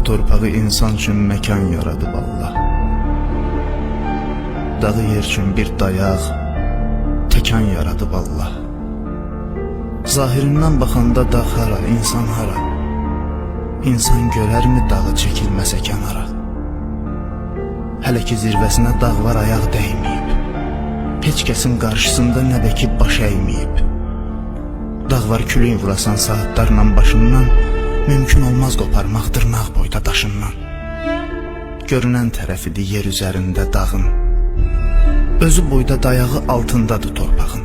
torpağı insan üçün məkan yaradıb Allah. Dağı yer üçün bir dayaq, təkan yaradıb Allah. Zahirindən baxanda dağ hara, insan hara? İnsan görərmi dağı çəkilməsə kənara? Hələ ki zirvəsinə dağ var, ayaq dəyməyib. Heç kəsin qarşısında nədə ki baş əyməyib. Dağ var külün vurasan saatlarla başından, mümkün olmaz qoparmaq dırnaq boyda daşından. Görünən tərəfidir yer üzərində dağın, özü boyda dayağı altındadır torpağın.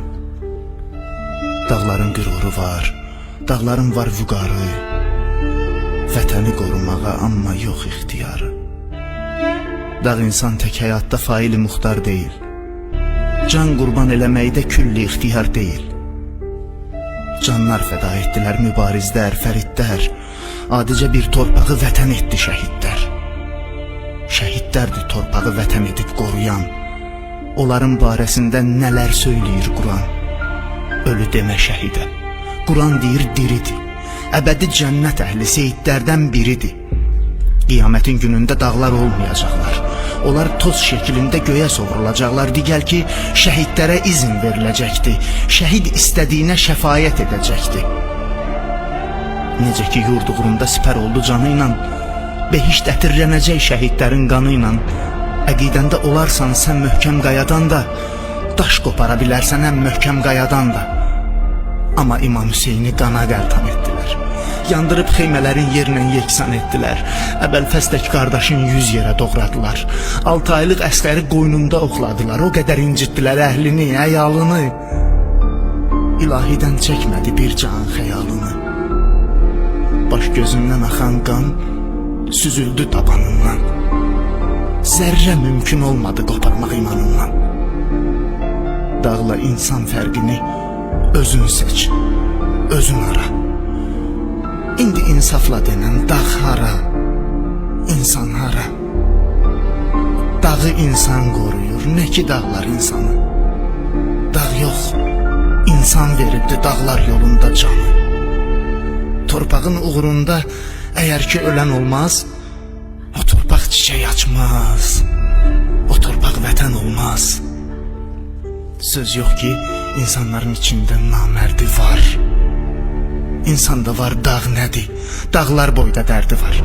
Dağların qüruru var, dağların var vüqarı, vətəni qorumağa amma yox ixtiyarı. Dağ insan tək həyatda faili muxtar deyil, can qurban eləməkdə külli ixtiyar deyil. Canlar fəda etdilər mübarizlər, fəridlər, adicə bir torpağı vətən etdi şəhidlər. Şəhidlərdir torpağı vətən edib qoruyan, onların barəsində nələr söyləyir Quran. Ölü demə şəhidə, Quran deyir diridir, əbədi cənnət əhli seyidlərdən biridir. Qiyamətin günündə dağlar olmayacaqlar, onlar toz şəklində göyə sovrulacaqlar. Digər ki, şəhidlərə izin veriləcəkdir, şəhid istədiyinə şəfayət edəcəkdir. Necə ki yurd uğrunda sipər oldu canı ilə, behişt ətirlənəcək şəhidlərin qanı ilə. Əqidəndə olarsan sən möhkəm qayadan da, daş qopara bilərsən ən möhkəm qayadan da. Amma İmam Hüseyni qana qəltan etdilər, yandırıb xeymələrin yerlə yeksan etdilər. Əbəlfəzdək qardaşın 100 yerə doğradılar, 6 aylıq əsgəri qoynunda oxladılar. O qədər incitdilər əhlini, əyalını, ilahidən çəkmədi bir can xəyalını. Baş gözündən axan qan süzüldü tabanından, zərrə mümkün olmadı qoparmaq imanından. Dağla insan fərqini özün seç, özün ara. İndi insafla denən dağ hara, insan hara? Dağı insan qoruyur, nə ki dağlar insanı. Dağ yox, insan veribdi dağlar yolunda canı. Torpağın uğrunda əgər ki ölən olmaz, o torpaq çiçək açmaz, o torpaq vətən olmaz. Söz yox ki, insanların içində namərdi var. İnsanda var dağ nədir, dağlar boyda dərdi var.